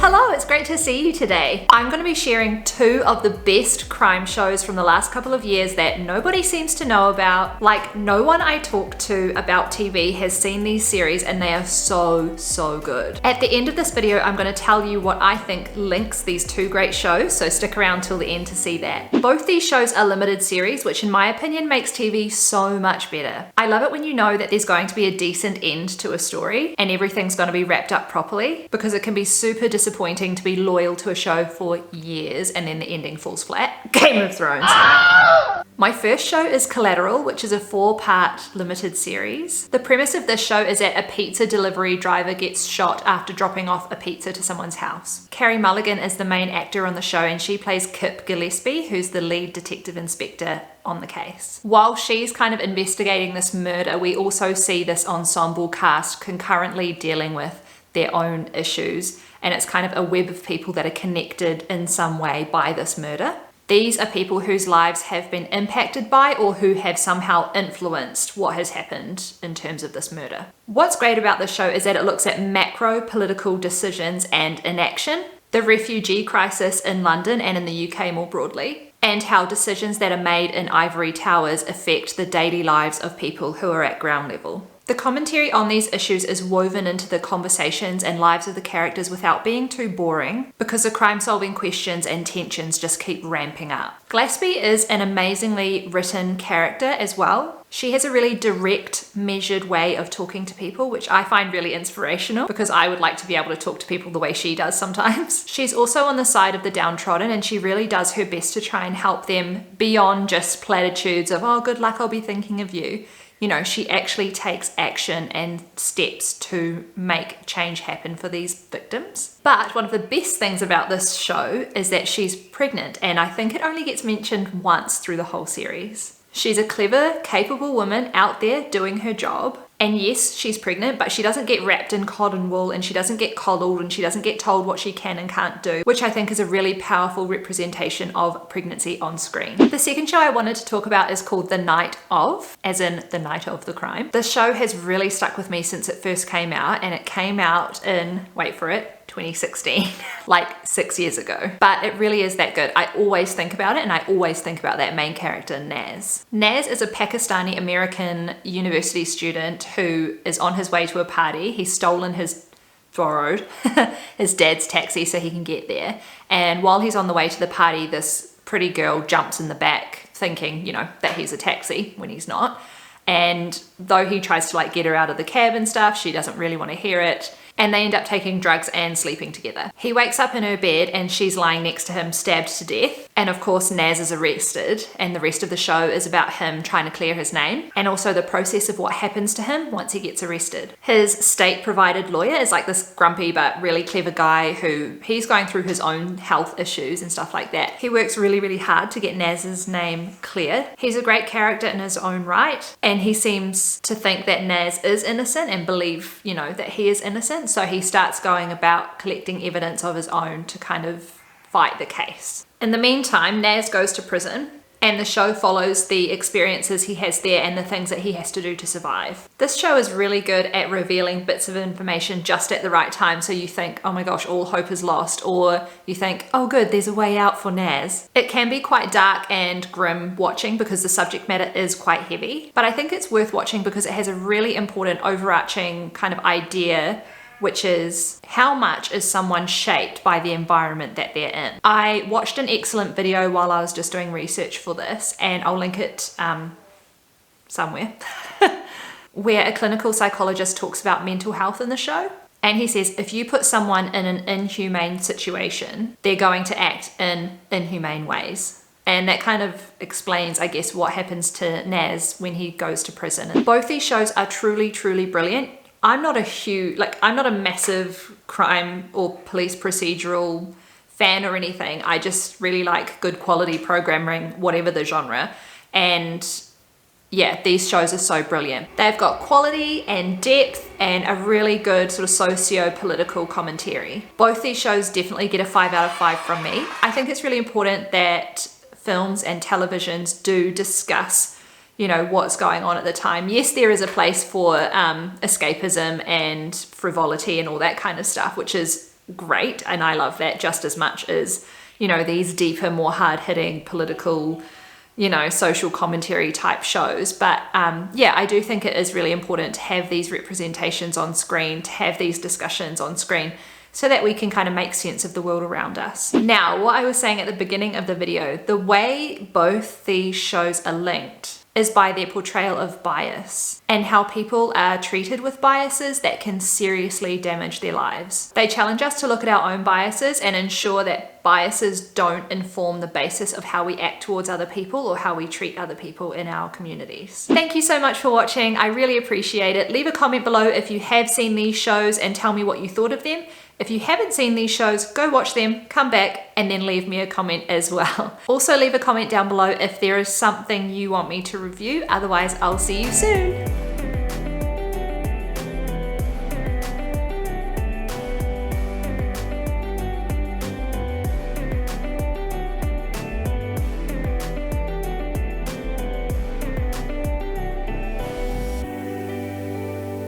Hello, it's great to see you today. I'm going to be sharing two of the best crime shows from the last couple of years that nobody seems to know about. Like, no one I talk to about TV has seen these series and they are so good. At the end of this video, I'm going to tell you what I think links these two great shows, so stick around till the end to see that. Both these shows are limited series, which in my opinion makes TV so much better. I love it when you know that there's going to be a decent end to a story and everything's going to be wrapped up properly, because it can be super disappointing to be loyal to a show for years and then the ending falls flat. Game of Thrones. My first show is Collateral, which is a 4-part limited series. The premise of this show is that a pizza delivery driver gets shot after dropping off a pizza to someone's house. Carey Mulligan is the main actor on the show and she plays Kip Gillespie, who's the lead detective inspector on the case. While she's kind of investigating this murder, we also see this ensemble cast concurrently dealing with their own issues, and it's kind of a web of people that are connected in some way by this murder. These are people whose lives have been impacted by or who have somehow influenced what has happened in terms of this murder. What's great about this show is that it looks at macro political decisions and inaction, the refugee crisis in London and in the UK more broadly, and how decisions that are made in ivory towers affect the daily lives of people who are at ground level. The commentary on these issues is woven into the conversations and lives of the characters without being too boring, because the crime-solving questions and tensions just keep ramping up. Gillespie is an amazingly written character as well. She has a really direct, measured way of talking to people, which I find really inspirational because I would like to be able to talk to people the way she does sometimes. She's also on the side of the downtrodden and she really does her best to try and help them beyond just platitudes of, oh, good luck, I'll be thinking of you. You know, she actually takes action and steps to make change happen for these victims. But one of the best things about this show is that she's pregnant, and I think it only gets mentioned once through the whole series. She's a clever, capable woman out there doing her job. And yes, she's pregnant, but she doesn't get wrapped in cotton wool and she doesn't get coddled and she doesn't get told what she can and can't do, which I think is a really powerful representation of pregnancy on screen. The second show I wanted to talk about is called The Night Of, as in the night of the crime. This show has really stuck with me since it first came out, and it came out in, wait for it, 2016, like 6 years ago. But it really is that good. I always think about it and I always think about that main character, Naz. Naz is a Pakistani American university student who is on his way to a party. He's borrowed his dad's taxi so he can get there. And while he's on the way to the party, this pretty girl jumps in the back thinking, you know, that he's a taxi when he's not. And though he tries to like get her out of the cab and stuff, she doesn't really want to hear it. And they end up taking drugs and sleeping together. He wakes up in her bed and she's lying next to him, stabbed to death. And of course, Naz is arrested, and the rest of the show is about him trying to clear his name and also the process of what happens to him once he gets arrested. His state-provided lawyer is like this grumpy but really clever guy who he's going through his own health issues and stuff like that. He works really hard to get Naz's name cleared. He's a great character in his own right, and he seems to think that Naz is innocent and believe, you know, that he is innocent. So he starts going about collecting evidence of his own to kind of fight the case. In the meantime, Naz goes to prison, and the show follows the experiences he has there and the things that he has to do to survive. This show is really good at revealing bits of information just at the right time, so you think, oh my gosh, all hope is lost, or you think, oh good, there's a way out for Naz. It can be quite dark and grim watching because the subject matter is quite heavy, but I think it's worth watching because it has a really important overarching kind of idea, which is how much is someone shaped by the environment that they're in. I watched an excellent video while I was just doing research for this, and I'll link it somewhere, where a clinical psychologist talks about mental health in the show. And he says, if you put someone in an inhumane situation, they're going to act in inhumane ways. And that kind of explains, I guess, what happens to Naz when he goes to prison. And both these shows are truly brilliant. I'm not a massive crime or police procedural fan or anything. I just really like good quality programming, whatever the genre. And yeah, these shows are so brilliant. They've got quality and depth and a really good sort of socio-political commentary. Both these shows definitely get a 5 out of 5 from me. I think it's really important that films and televisions do discuss, you know, what's going on at the time. Yes, there is a place for escapism and frivolity and all that kind of stuff, which is great, and I love that just as much as, you know, these deeper, more hard-hitting political, you know, social commentary type shows. But yeah, I do think it is really important to have these representations on screen, to have these discussions on screen, so that we can kind of make sense of the world around us. Now, what I was saying at the beginning of the video, the way both these shows are linked is by their portrayal of bias and how people are treated with biases that can seriously damage their lives. They challenge us to look at our own biases and ensure that biases don't inform the basis of how we act towards other people or how we treat other people in our communities. Thank you so much for watching. I really appreciate it. Leave a comment below if you have seen these shows and tell me what you thought of them. If you haven't seen these shows, go watch them, come back, and then leave me a comment as well. Also leave a comment down below if there is something you want me to review. Otherwise, I'll see you soon.